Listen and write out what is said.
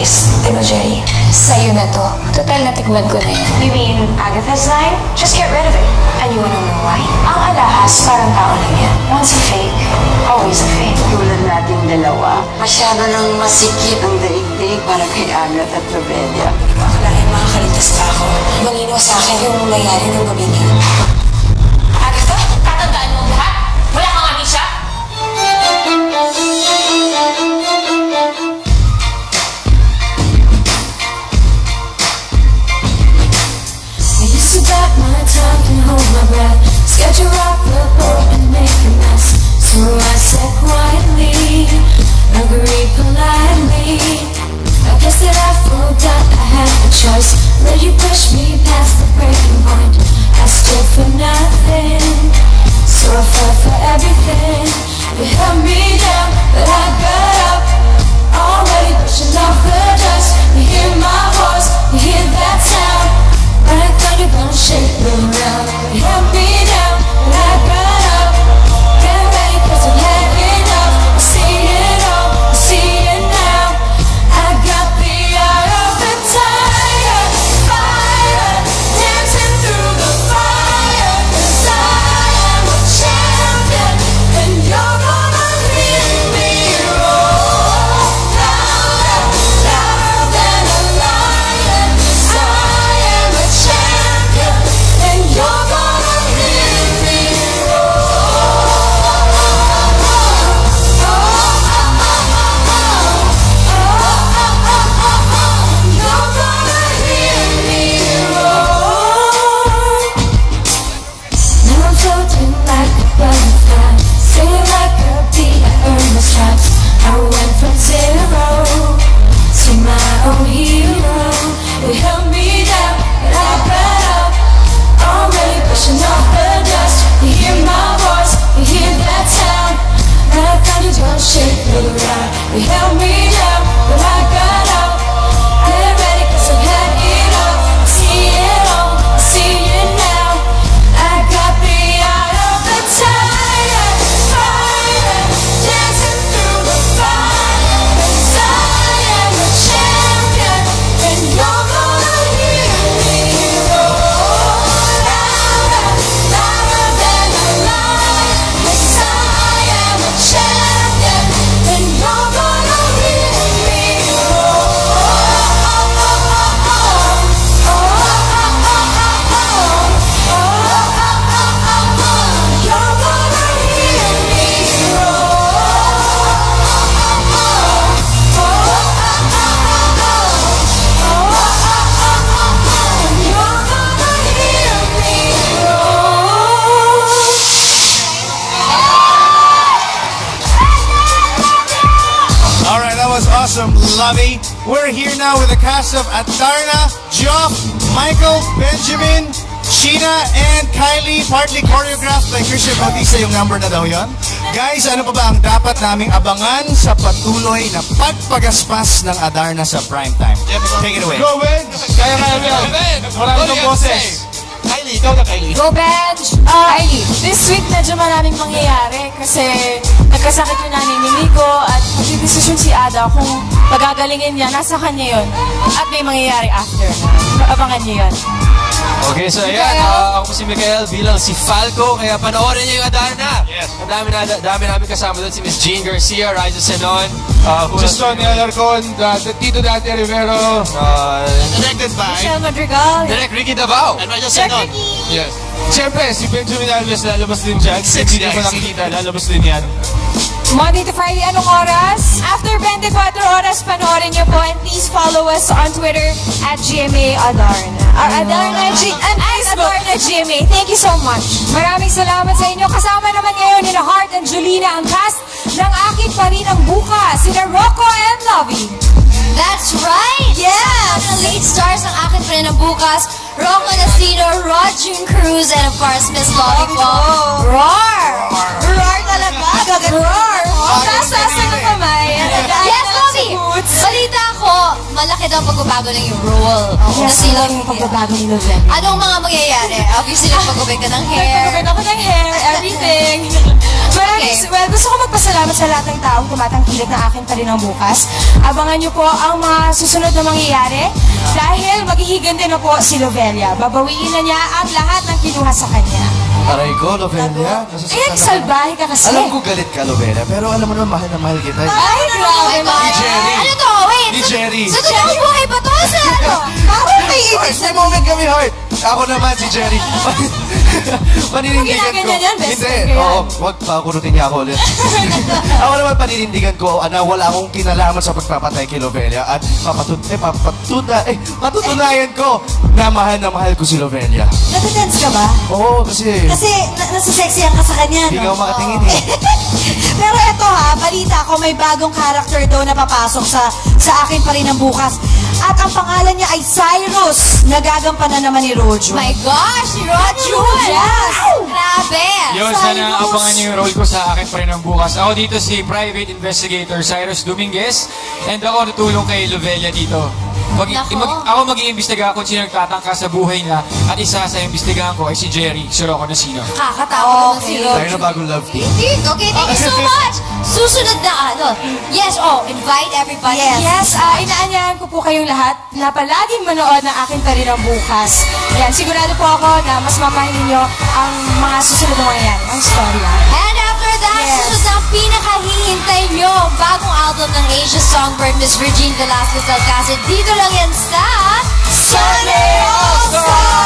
taste. Diba, Jerry? Sa'yo na to. Total, natikman ko na yun. You mean Agatha's line? Just get rid of it. And you wanna know why? Ang alahas, parang tao lang yan. Once a fake, always a fake. Tulad nating dalawa, masyado nang masikip ang daigdig para kay Agatha at Lobelia. Akalain makakaligtas pa ako. Malinaw sa akin yung nangyari ng gabi niya. Agatha, tatandaan mo lahat? Wala kang amisya? I used to bite my tongue and hold my breath, sketch a rock, report, and make a mess. So I said quietly, agreed politely. I guess that I forgot I had a choice. Let you push me past the breaking point. I stood for nothing, so I fell for everything. You held me down, but I got up. Already pushing off the dust. You hear my voice, you hear that sound. But I thought you're gonna shake me around. You held me down, but I got up. Get ready, 'cause I've had enough. I see it all, I see it now. I got the eye of the tiger, fire, dancing through the fire. 'Cause I am a champion, and you're gonna hear me roar. Louder, louder than a lion. 'Cause I am a champion, and you're gonna hear me Now I'm floating like a butterfly, singing like a bee, I earned my stripes. I went from zero to my own hero. You held me down, but I got up. Already pushing off the dust. You hear my voice, you hear that sound. And I thought you gonna shake me around. You held me down, but I got up. Get ready, 'cause I've had it all. I see it all, I see it now. I got the eye of the tiger, fire, dancing through the fire. 'Cause I am a champion, and you're gonna hear me roar. Louder, louder than a lion. 'Cause I am a champion, and you're gonna hear me roar. You're gonna hear me Alright, that was awesome, Lovey. We're here now with the cast of Adarna, Geoff, Michael, Benjamin, Sheena, and Kylie, partly choreographed by Christian Bautista. Yung number na daw yun. Guys, ano pa ba ang dapat naming abangan sa patuloy na pagpagaspas ng Adarna sa primetime? Take it away. Go, Ben! Kaya mo yan. Marami kang boses. Kylie, ikaw na Kylie. Go, Benj! Kylie, this week medyo maraming mangyayari kasi nagkasakit yung nanay ni Nico at magdidesisyon si Ada kung pagagalingin niya, nasa kanya yun. At may mangyayari after. Abangan niyo yun. Okay, so ayan, ako si Mikael bilang si Falco, kaya panoorin niyo yung Adarna. Yes. Ang dami namin kasama doon, si Miss Jean Garcia, Raisa Senon, Juston Alarcon, Tito Dante Rivero, Directed by Michelle Madrigal. Direk Ricky Davao. and Raja Senon. yes. Siyempre, si Benjamin Alves lalabas din dyan. Sexy Hindi ko guys. nakikita, lalabas din yan. Monday to Friday, anong oras? After 24 oras, panoorin niyo po. And please follow us on Twitter at GMA Adarna. Adarna GMA. Thank you so much. Maraming salamat sa inyo. Kasama naman ngayon ni Heart and Julina, ang cast ng Akin Pa Rin Ang Bukas. Sina Rocco and Lovey. That's right! Yeah! The lead stars ng Akin Pa Rin Ang Bukas, Rocco Nasino, Roger Cruz, and of course, Miss Lollipop. Roar! Roar talaga! Roar! Taas-taas na ng kamay. Yes, Lovey! Balita ko, malaki daw pagbabago ng yung role. Yes, Kasi yung pagbabago ni Lovely. anong mga mangyayari? Obviously, nagpagubay ka ng hair. Nagpagupit ako ng hair, everything. Well, gusto ko magpasalamat sa lahat ng taong tumatangkilik na akin pa rin ang bukas. Abangan niyo po ang mga susunod na mangyayari dahil maghihigan din na po si Lovelia. Babawiin na niya ang lahat ng kinuha sa kanya. Aray ko, Lovelia. Kaya salbahe ka kasi. Alam ko galit ka, Lovelia, pero alam mo naman, mahal na mahal kita. Ay, grabe Oh my God. Jerry. Ano to? Wait. Ni Jerry. Sa totoong buhay ba to? Sa ano? Parang may Heart, may moment kami, Heart. Ako naman, si Jerry. Paninindigan ko. Ginaganyan yan, best Hindi, friend ko yan. oo, wag pa, kurutin niya ako ulit. Ako naman, paninindigan ko na wala akong kinalaman sa pagpapatay kay Lovelia at patutunayan ko na mahal ko si Lovelia. Natatense ka ba? Oo, kasi Kasi nasa-sexyan ka sa kanya, hindi no? nga ako makatingin eh. Pero eto ha, balita ko may bagong character daw na papasok sa akin pa rin ang bukas. At ang pangalan niya ay Cyrus. Nagagampanan naman ni Rojo. My gosh, si Rojo! Yes! Grabe! Yun, sana abangan niyo yung role ko sa akin pa rin ang bukas. Ako dito si Private Investigator Cyrus Dominguez and ako tutulong kay Lovelia dito. Ako mag-iimbestiga kung sino nagtatangka sa buhay niya at isa sa imbestigahan ko ay si Jerry, sure ako na sino. Kakatawa naman si Tayo Rojo. na bagong love team. Okay, thank you so much! Susunod na ano? Yes, invite everybody. Yes, inaanyahan ko po kayong lahat na palaging manood ng akin pa rin ang bukas. Ayan, sigurado po ako na mas mamahalin nyo ang mga susunod na mangyayari, ang storya. And after that, Yes. susunod na ang pinakahihintay nyo, bagong album ng Asia Songbird, Miss Regine Velasquez Alcacid. Dito lang yan sa Sunday All-Star!